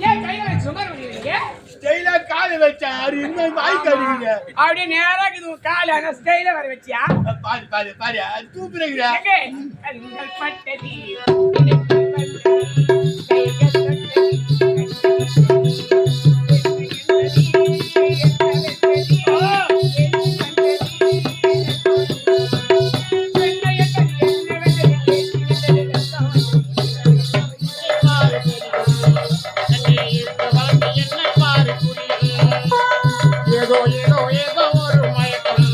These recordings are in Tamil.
ஏன் கையில சுமார் பண்ணிருக்கீங்க? ஸ்டைலா காலை வச்சா அது இன்னும் வாய் கடிங்க. அப்படியே நேரா இது கால ஆனா ஸ்டைல வர வச்சியா? பாரு பாரு பாரு அது தூக்குறீங்க. கண்கள் பட்டதி ஏதோ ஏதோ ஏதோ ஒரு மயக்கம்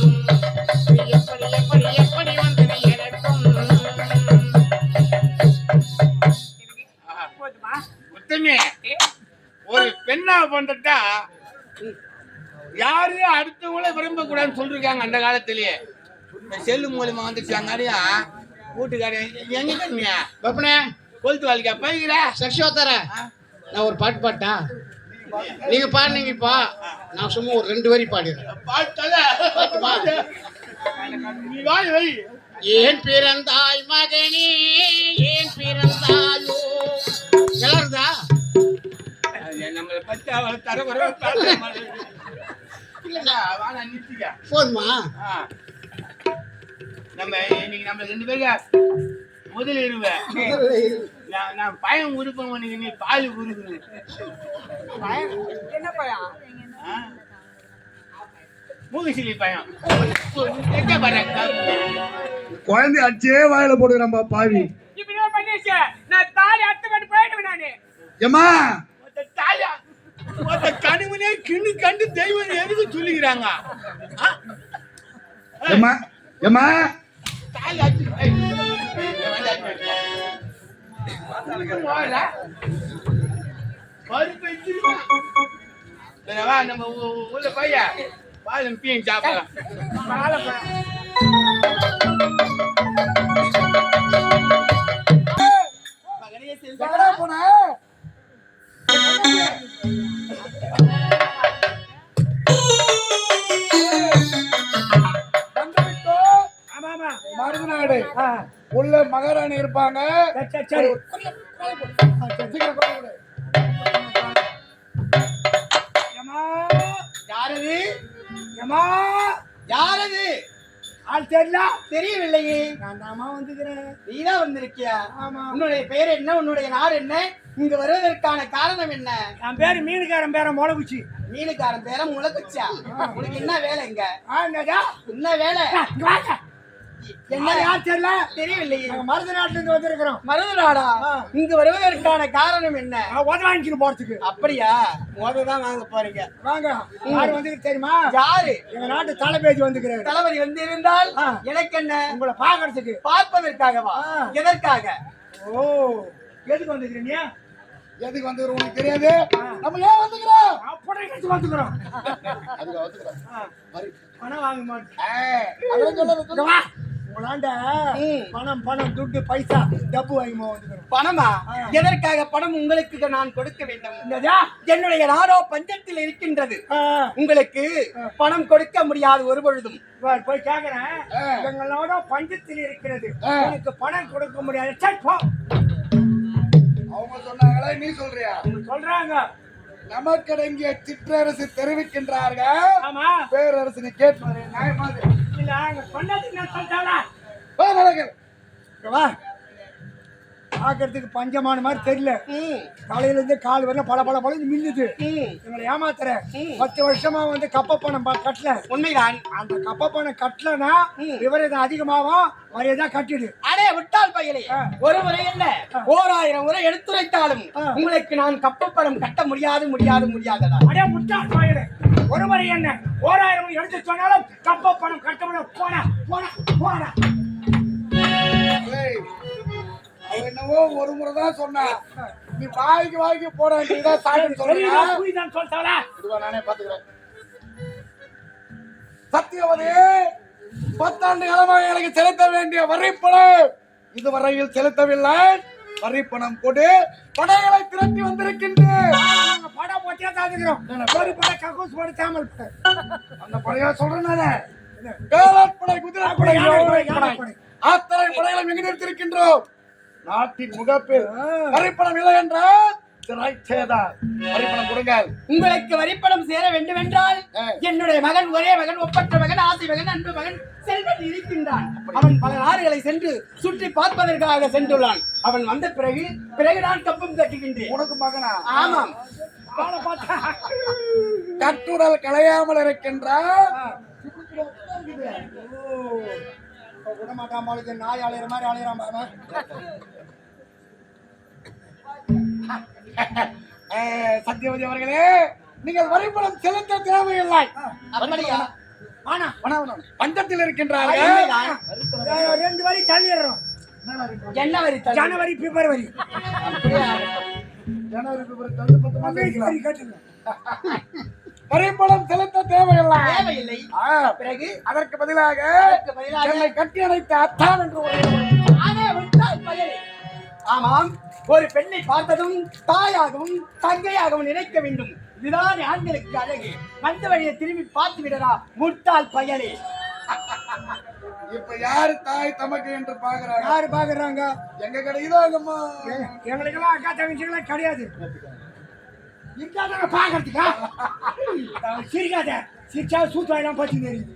எப்படி எப்படி எப்படி வந்தது எனக்கும் போதுமா? முத்தமே ஒரு பெண்ணா பண்றதா யாரும் அடுத்தவங்கள விரும்ப கூடாதுன்னு சொல்லிருக்காங்க அந்த காலத்திலேயே. இந்த செல்லு மூலமா வந்துச்சாங்கடியா வீட்டுக்காரன் எங்க கண்ணியா பப்பனே கொளுத்து வாழ்க்கை பைக்கிறா சக்ஷோத்தர நான் ஒரு பாட்டு பாட்டா நீங்க பாடுனீங்க இப்போ நான் சும்மா ஒரு 2 வரி பாடிடுறேன். பாட்டுமா நீ வாய் வை. ஏன் பிறந்தாய் மகனே ஏன் பிறந்தாயோ எல்லாருதா நம்மளை பத்தி அவளை தர வர இல்லைங்க வாடா நிறுத்திக்க. போதுமா? நம்ம இன்னைக்கு நம்ம 2 பேரும் முதல் இருவேன். நான் பயம் உருப்பம் பண்ணி நீ பால் உருக்குது. என்ன பையன்? மூகிசிலி பயம் குழந்தை அடிச்சே வாயில போடு நம்ம பாவி. இப்படி பண்ணிருச்சு. நான் தாலி அத்தை கட்டி போயிடுவேன் நானு. ஏமா தாயா கணிவனே கிண்ணு கண்டு தெய்வம் எதுக்கு சொல்லிக்கிறாங்க? ஏமா ஏமா தாலி அடிச்சு நம்ம உள்ள பையா பாலும் பீயும் சாப்பிடலாம். போன மருதநாடு உள்ள மகாராணி இருப்பாங்க. யாரது யாரது ஆள் தெரியல தெரியவில்லையே. நான் தாமா வந்துக்கிறேன். நீதான் வந்திருக்கியா? ஆமா. உன்னுடைய பெயர் என்ன? உன்னுடைய நாடு என்ன? இங்க வருவதற்கான காரணம் என்ன? என் பேரு மீனுக்காரன் பேர முளைக்குச்சி. மீனுக்காரன் பேர முளைக்குச்சா? உனக்கு என்ன வேலை இங்க? என்ன வேலை? என்ன யார் தெரியல தெரியவில்லையே. மருத நாட்டுல இருந்து வந்திருக்கிறோம். மருதநாடா? இங்க வருவதற்கான காரணம் என்ன? உதவி வாங்கிட்டு போறதுக்கு. அப்படியா? தான் வாங்க போறீங்க. வாங்க. யாரு வந்து தெரியுமா? யாரு? எங்க நாட்டு தளபதி வந்துக்கிறாரு. தளபதி வந்து இருந்தால் எனக்கு என்ன? உங்களை பாக்குறதுக்கு. பார்ப்பதற்காகவா? எதற்காக? ஓ, எதுக்கு வந்துக்கிறீங்க? எதுக்கு வந்துக்கிறோம் உனக்கு தெரியாது? நம்ம ஏன் வந்துக்கிறோம்? அப்படி கழிச்சு வந்துக்கிறோம். அதுக்கு வந்துக்கிறோம். பணம் வாங்க மாட்டேன். உங்களாண்ட பணம் பணம் துட்டு பைசா டப்பு வாங்கி வந்துக்கிறோம். பணமா? எதற்காக பணம் உங்களுக்கு நான் கொடுக்க வேண்டும்? என்னுடைய நாடோ பஞ்சத்தில் இருக்கின்றது. உங்களுக்கு பணம் கொடுக்க முடியாது ஒரு பொழுதும். போய் கேக்குறேன். எங்களோட பஞ்சத்தில் இருக்கிறது, எனக்கு பணம் கொடுக்க முடியாது. அவங்க சொன்னாங்களா நீ சொல்றியா? சொல்றாங்க. நமக்கடங்கிய சிற்றரசு தெரிவிக்கின்றார்கள். ஆமா, பேரரசு நீ கேட்டு நியாயமா? இல்ல அங்க சொன்னதுக்கு நான் சொல்றேன். வா பாக்குறதுக்கு பஞ்சமான மாதிரி தெரியல. தலையில இருந்து கால் வரல பல பல பழம் மின்னுது. எங்களை ஏமாத்துற. 10 வருஷமா வந்து கப்ப பணம் கட்டல. உண்மைதான். அந்த கப்ப பணம் கட்டலன்னா விவரம் அதிகமாகும். வரையதான் கட்டிடு. அடே விட்டால் பையலே, ஒரு முறை என்ன 1000 முறை எடுத்துரைத்தாலும் உங்களுக்கு நான் கப்ப பணம் கட்ட முடியாது முடியாது முடியாதடா. அடே விட்டால் பையலே, ஒரு முறை என்ன 1000 எடுத்து சொன்னாலும் கப்ப பணம் கட்ட முடியாது. போனா போனா போனா. என்னவோ ஒரு முறை தான் சொன்னா, நீ வாய்க்கு போட வேண்டியதா சாட்சி சொல்றா. நானே பாத்துக்கிறேன். சத்தியவதி 10 ஆண்டு காலமாக எனக்கு செலுத்த வேண்டிய வரிப்பணம் இதுவரையில் செலுத்தவில்லை. வரிப்பணம் கொடு படைகளை திரட்டி வந்திருக்கின்றேன். படம் போட்டியா தாக்குறோம். ஒரு படை கக்கூஸ் போட்டு தாமல் அந்த படையா சொல்றேன். வேளாட்படை, குதிரைப்படை, அத்தனை படைகளை மிக நிறுத்திருக்கின்றோம். நாட்டின் முகப்பில் வரிப்பணம் இல்லை என்றால் வரிப்பணம் கொடுங்க. உங்களுக்கு வரிப்பணம் சேர வேண்டும் என்றால் என்னுடைய மகன், ஒரே மகன், ஒப்பற்ற மகன், ஆசை மகன், அன்பு மகன் செல்வன் இருக்கின்றான். அவன் பல நாடுகளை சென்று சுற்றி பார்ப்பதற்காக சென்றுள்ளான். அவன் வந்த பிறகு நான் கப்பம் கட்டுகின்றேன். உனக்கு மகனா? ஆமாம். கட்டுடல் கலையாமல் இருக்கின்றான். விடமாட்டான் போலுக்கு நாய் அலையிற மாதிரி அலையிறான் பாருங்க. சத்தியவதி அவர்களே, நீங்கள் வரிப்பணம் செலுத்த தேவையில்லை. அப்படியா? பஞ்சத்தில் இருக்கின்றார்கள். 2 வரி தள்ளிடுறோம். என்ன வரி? ஜனவரி, பிப்ரவரி. ஜனவரி, பிப்ரவரி தள்ளி 10 மாசம் வரி கட்டுங்க. வரிப்பணம் செலுத்த தேவையில்லை. தேவையில்லை. பிறகு அதற்கு பதிலாக என்னை கட்டி அணைத்த அத்தான் என்று ஆனே விட்டால் பயனே. ஆமாம், ஒரு பெண்ணை பார்த்ததும் தாயாகவும் தங்கையாகவும் நினைக்க வேண்டும். இதுதான் ஆண்களுக்கு அழகு. வந்த வழியை திரும்பி பார்த்து விடலாம் முட்டாள் பயலே. இப்ப யாரு தாய் தமக்கு என்று பாக்குறாங்க? யாரு பாக்குறாங்க? எங்க கிடைக்குதோ அங்கம்மா. எங்களுக்கெல்லாம் அக்கா தங்கச்சிகளாம் கிடையாது. இருக்காதாங்க பாக்குறதுக்கா? சிரிக்காத. சிரிச்சா சூத்தாயெல்லாம் பத்தி தெரியுது.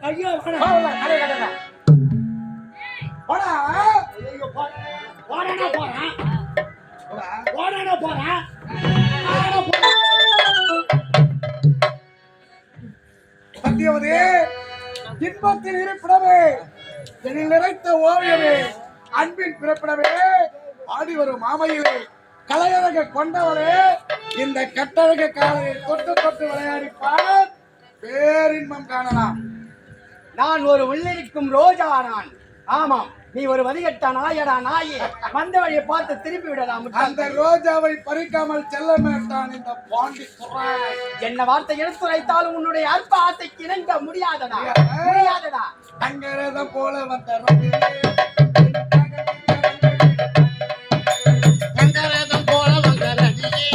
ஐயோ கடை கடை போடா. ஐயோ போடா போறேன். போடா போறேன். சத்தியவதி, இன்பத்தில் இருப்பிடமே, எனில் நிறைத்த ஓவியமே, அன்பின் பிறப்பிடமே, ஆடி வரும் மாமையிலே, கலையழக கொண்டவளே, இந்த கட்டழக காலையை தொட்டு தொட்டு விளையாடிப்பார் பேரின்பம் காணலாம். நான் ஒரு உள்ளிருக்கும் ரோஜா நான். ஆமாம், நீ ஒரு வதிகட்ட நாயடா நாயே. வந்த வழியை பார்த்து திருப்பி விடலாம். அந்த ரோஜாவை பறிக்காமல் செல்ல மாட்டான் இந்த பாண்டி. என்ன வார்த்தை எடுத்துரைத்தாலும் உன்னுடைய அற்ப ஆசைக்கு இணங்க முடியாதடா. முடியாதடா. தங்கரதம் போல வந்த தங்கரதம் போல வந்த ரதியே.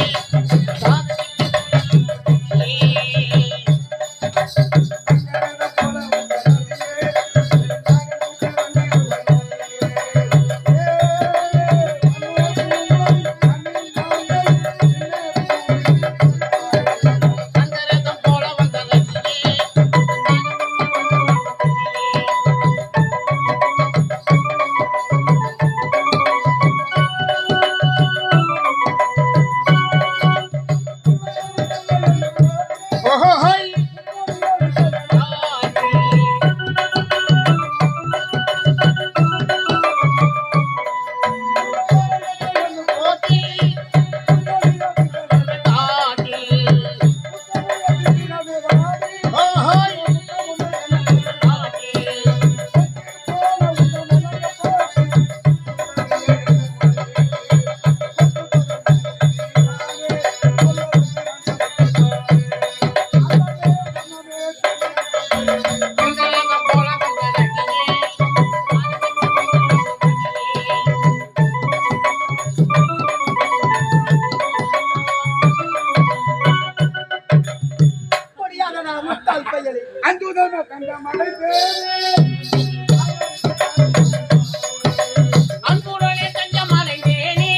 அன்புடனே தஞ்சமலை தேனே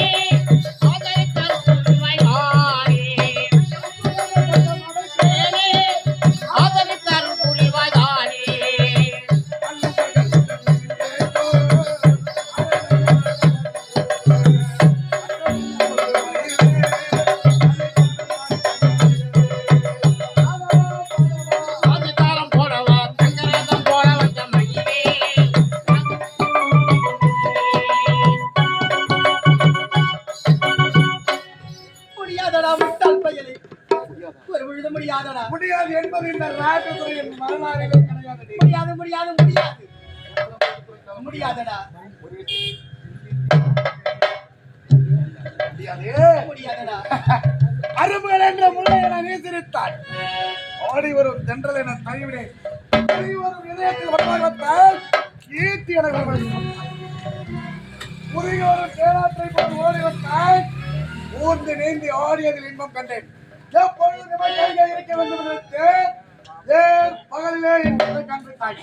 ஆதரித்தார் புரிவாய்தானே. ஆதித்தாரம் போடவா தங்கரதம் போல வந்த மயிலே. முடியாதடா முட்டாள் பயலே. ஒரு விழுத முடியாதடா. முடியாது என்பது இந்த ராஜதுறையின் வரலாறிலே கிடையாது. முடியாது முடியாது முடியாது முடியாதடா. முடியாதடா. அரும்புகள் என்ற முல்லை என நீசிரித்தாள். ஓடி வரும் தென்றல் என தழுவினேன். ஓடி வரும் இதயத்தில் வட்டால் ஈட்டி என முருகி வரும் தேனாற்றை போல் ஓடி வந்தால் ஊர்ந்து நீந்தி ஆடியதில் இன்பம் கண்டேன். எப்பொழுது நிம்மதியாக இருக்க வேண்டும் என்று ஏன் பகலிலே என்பதை காண்பித்தாய்.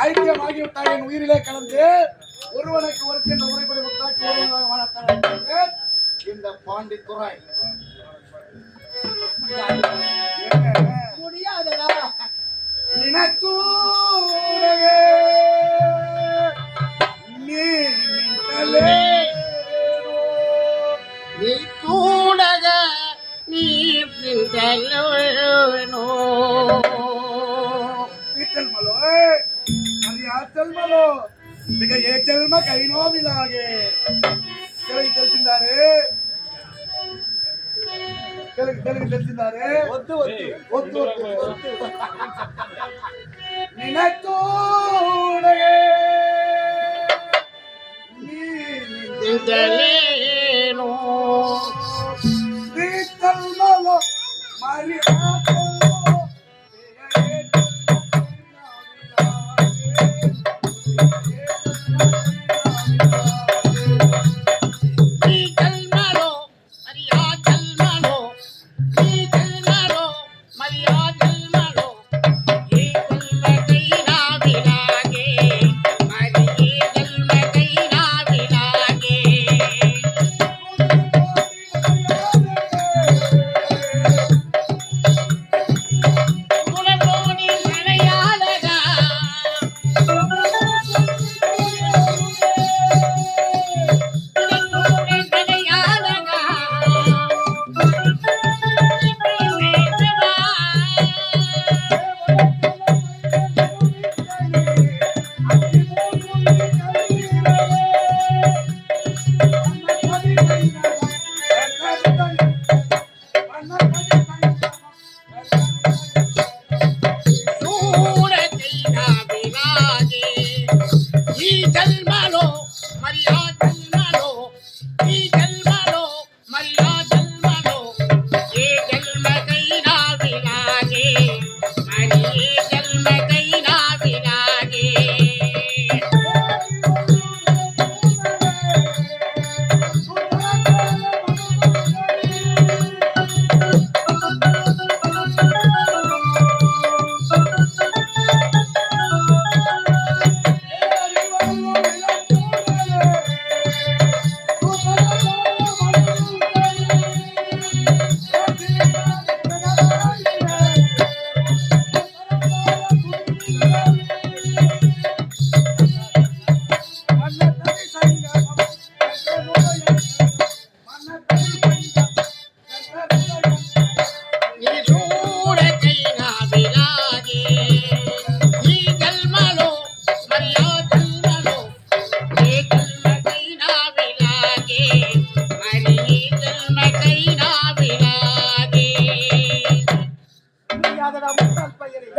ஐக்கியமாகிவிட்டாய் என் உயிரிலே கலந்து ஒருவனுக்கு ஒருத்தி என்ற முறைப்படி முத்தாக்கி ஒருவனாக வாழத்தேன். இந்த பாண்டித்துறை. முடியாதடா. நினைத்தூடைய நீ நின்றலே. நீ கூடக நீர் நின்றலோ ಈಚಲ್ ಮಲೋ ಅದು ಆಚಲ್ ಮಲೋ ಈಗ ಏ ಜನ್ಮ ಕೈ ನೋವಿಲಾಗೆ ಕೆಳಗೆ ತಿಳಿಸಿದ್ದಾರೆ ಕೆಳಗೆ ತಿಳಿಸಿದ್ದಾರೆ ஒத்து ஒத்து ಒತ್ತು ಒತ್ತು ನಿನತೋಡೆಗೆ ನಿಂತಲೇನೋ ಈಚಲ್ ಮಲೋ ಮಾರಿ ಆಚಲ್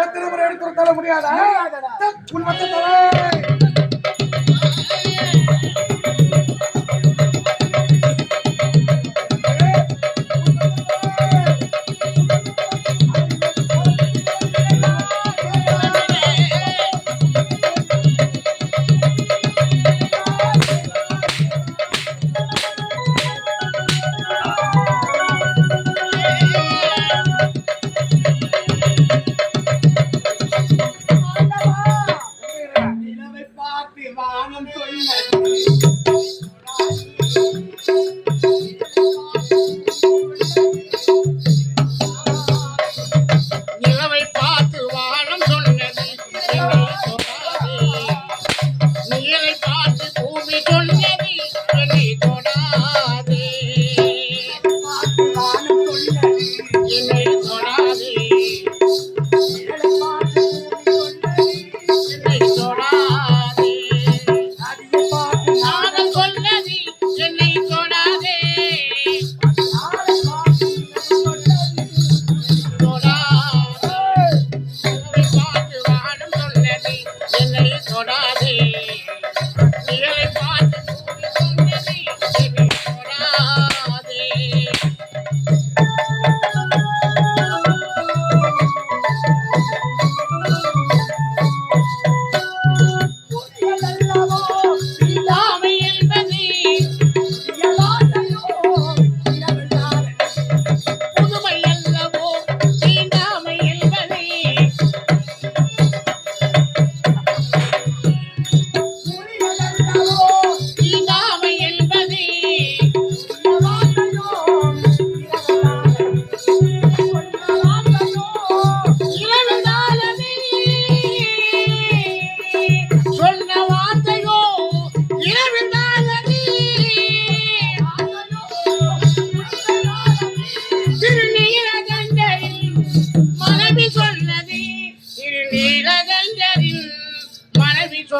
எத்தனை முறை எடுத்து தர முடியாதா? உன் மத்த தலை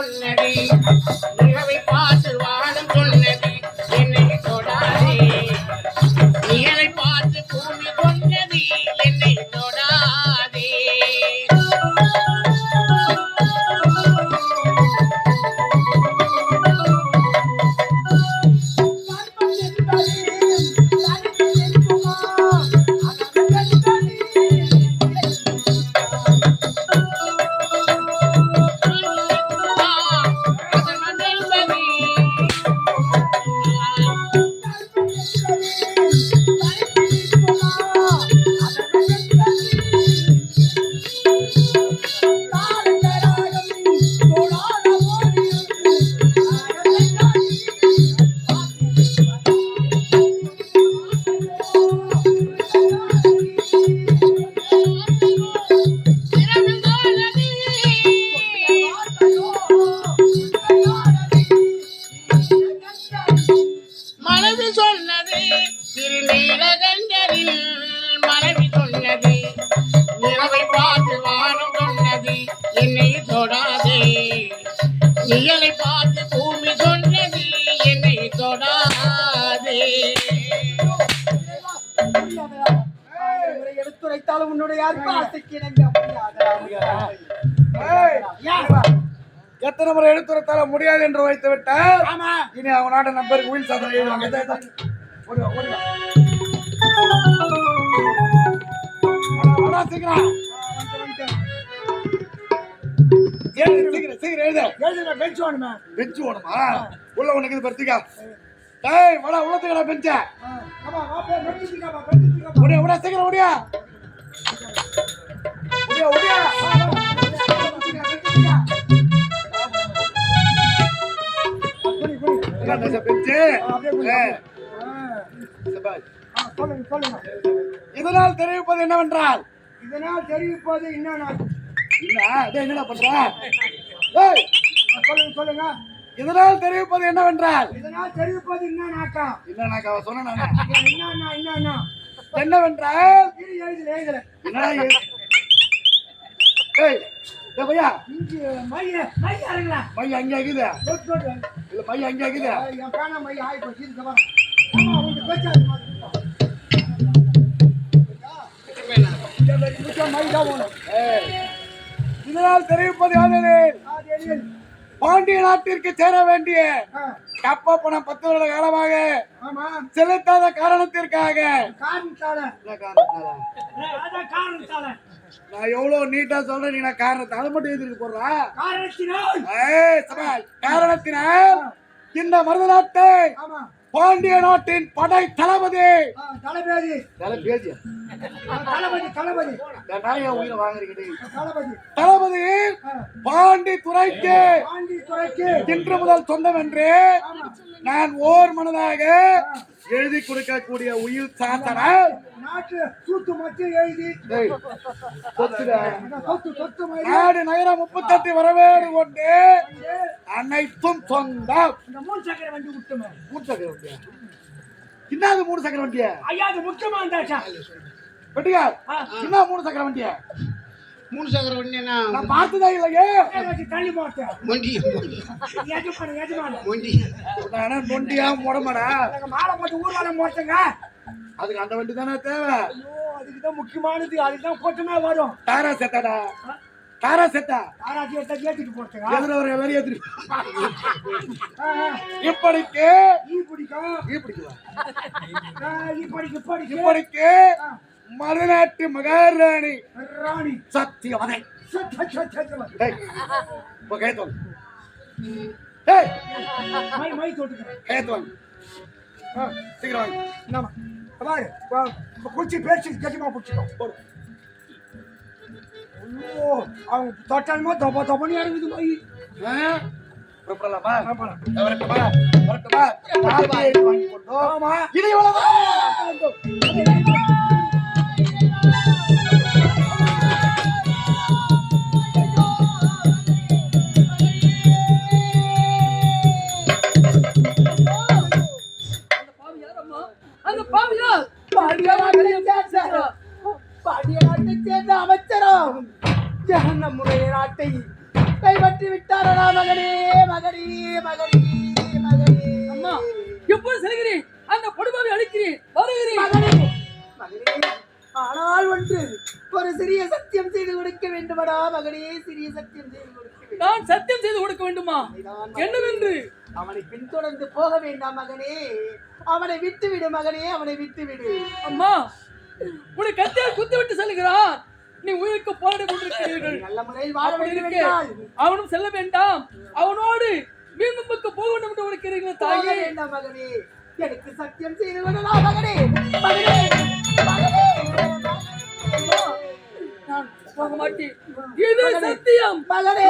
சொன்னது நிலவை பார்த்து வானம் சொன்னது என்னை தொடாதே நிலவை பார்த்து பூமி சொன்னது என்னை தொடாதே மனைவி சொன்னது திருநீலகண்டரில் மனைவி சொன்னது நிலவை பார்த்து வானம் சொன்னது என்னை தொடாதே நிழலை பார்த்து பூமி சொன்னது என்னை தொடாதே எடுத்துரைத்தாலும் உன்னுடைய அர்ப்பாசைக்கு இணங்க எத்தனை முறை எடுத்துரைத்தால முடியாது என்று வைத்து விட்டால் ஆமா இனி அவங்க நாட்டு நம்பருக்கு உயிர் சாதனை எழுதுவாங்க ஓடுவா, ஓடுவா. வாடா, சீக்கிரம் சீக்கிரம் எழுத பெஞ்ச் வேணுமே. பெஞ்சு ஓடுமா உள்ள உனக்கு படுத்துக்கா டேய் வாடா உள்ளத்துக்கடா பெஞ்ச ஆமா, வா போய் பெஞ்சுக்காமா, பெஞ்சுக்காமா. ஓடியா ஓடியா சீக்கிரம் ஓடியா ஓடியா ஓடியா பெஞ்சு சொல்லுங்க, சொல்லுங்க. இதனால் தெரிவிப்பது என்னவென்றால் இதனால் தெரிவிப்பது என்னன்னா, என்னடா பண்ற டேய் சொல்லுங்க, சொல்லுங்க. இதனால் தெரிவிப்பது என்னவென்றால் இதனால் தெரிவிப்பது என்னன்னாக்கா, என்னன்னாக்கா சொன்ன என்னன்னா என்னவென்றால் இது எழுதுல என்னடா ஏய் டேய் பையா இஞ்சி மைய அரங்களா மை அங்க இருக்குது தொட்டு இல்ல மை அங்க இருக்குது என் பேனா மை ஆயி போச்சு. இது பாரு. ஆமா, உங்க பேச்சாது மாதிரி. மை தான் வேணும். இதனால் தெரிவிப்பது யாதெனில் அது எளியல். பாண்டிய நாட்டிற்கு சேர வேண்டிய ஆ, கப்ப பணம் 10 வருட காலமாக ஆமா, செலுத்தாத காரணத்திற்காக காரணத்தால என்ன காரணத்தால? அதான் காரணத்தால நான் எவ்வளவு நீட்டா சொல்றேன் நீ நான் காரணத்தை அதை மட்டும் எதிர்க்கு போடுறா காரணத்தினால் சபாய் காரணத்தினால் இந்த மருத நாட்டை ஆமா, பாண்டிய நாட்டின் படை தளபதி தளபதி தளபதி தளபதி நான் என் உயிரை வாங்குறீங்க தளபதி தளபதி பாண்டி துறைக்கு பாண்டி துறைக்கு இன்று முதல் சொந்தம் என்று நான் ஓர் மனதாக எழுதி கொடுக்கக்கூடிய உயிர் சாசனம் நாட்டு சூத்து மட்டும் எழுதி சொத்து நாடு நகரம் 38 வரவேறு கொண்டு அனைத்தும் சொந்தம். இந்த 3 சக்கர வண்டி விட்டுமே. 3 சக்கர வண்டியா? இன்னாது 3 சக்கர வண்டியா? ஐயா, அது முக்கியமா இருந்தாச்சா வெட்டியா என்ன 3 சக்கர வண்டியா? 3 சக்கர வண்டினா நான் பார்த்ததே இல்லையே. தள்ளி போட்டேன். மொண்டி எஜமான மொண்டி நானே நொண்டியா முடமாடா மாலை போட்டு ஊர்வலம் போட்டேங்க. அதுக்கு அந்த வண்டி தானே தேவை. ஐயோ, அதுக்குதான் முக்கியமானது. அதுதான் போட்டுமே வரும். தாரா செத்தாடா தாரா செத்தா ஆராய்ச்சி எடுத்தா ஏத்திட்டு போட்டேங்க. எதிர ஒரு எல்லாரும் ஏத்திட்டு இப்படிக்கு ஈ பிடிக்கும். பிடிக்குவா இப்படிக்கு மருநாட்டு மகாராணி ராணி சத்தியவதை சத்தியவதை. கேத்தோன் மை தொட்டுக்கிறேன். கேத்தோன் சீக்கிரம் வாங்க. என்னம்மா பாரு, பிடிச்சி பேச்சு கட்டிமா பிடிச்சிக்கோ. ஐயோ, அவங்க தொட்டாலுமோ தொப்ப தொப்பன்னு இறங்குது மை. புறப்படலாமா? ஆமாம். வரட்டுமா? வரட்டுமா? வாங்கி கொண்டோம். ஆமா. இது இவ்வளவுதான். அந்த பாவியார் பாண்டிய நாட்டை சேர்ந்த அமைச்சரோ ஜெகன்ன முறைய நாட்டை கோட்டை பற்றி விட்டாரடா மகனே மகனே மகனே மகனே. அம்மா எப்போது செல்கிறேன் அந்த கொடுமையை அழிக்கிறேன் வருகிறேன் மகனே மகனே. ஆனால் ஒன்று ஒரு சிறிய சத்தியம் செய்து கொடுக்க வேண்டுமடா மகனே, சிறிய சத்தியம் செய்து கொடுக்க வேண்டும். நான் சத்தியம் செய்து கொடுக்க வேண்டுமா? என்னவென்று? அவனை பின்தொடர்ந்து போக வேண்டாம் மகனே, அவனை விட்டு விடு மகனே, அவனை விட்டு விடு. அம்மா உன்னை கத்தியால் குத்தி விட்டு செல்கிறான், நீ உயிருக்கு போராடி கொண்டிருக்கிறீர்கள். நல்ல முறையில் வாழ அப்படி வேண்டும் இருக்க என்றால் அவனும் செல்ல வேண்டாம், அவனோடு மீண்டும் போக வேண்டும் என்று உரைக்கிறீர்கள் போக தாயே. வேண்டாம் மகனே, எனக்கு சத்தியம் செய்து கொள்ளலாம் மகனே மகனே மகனே. நான் போக மாட்டேன், இது சத்தியம். மகனே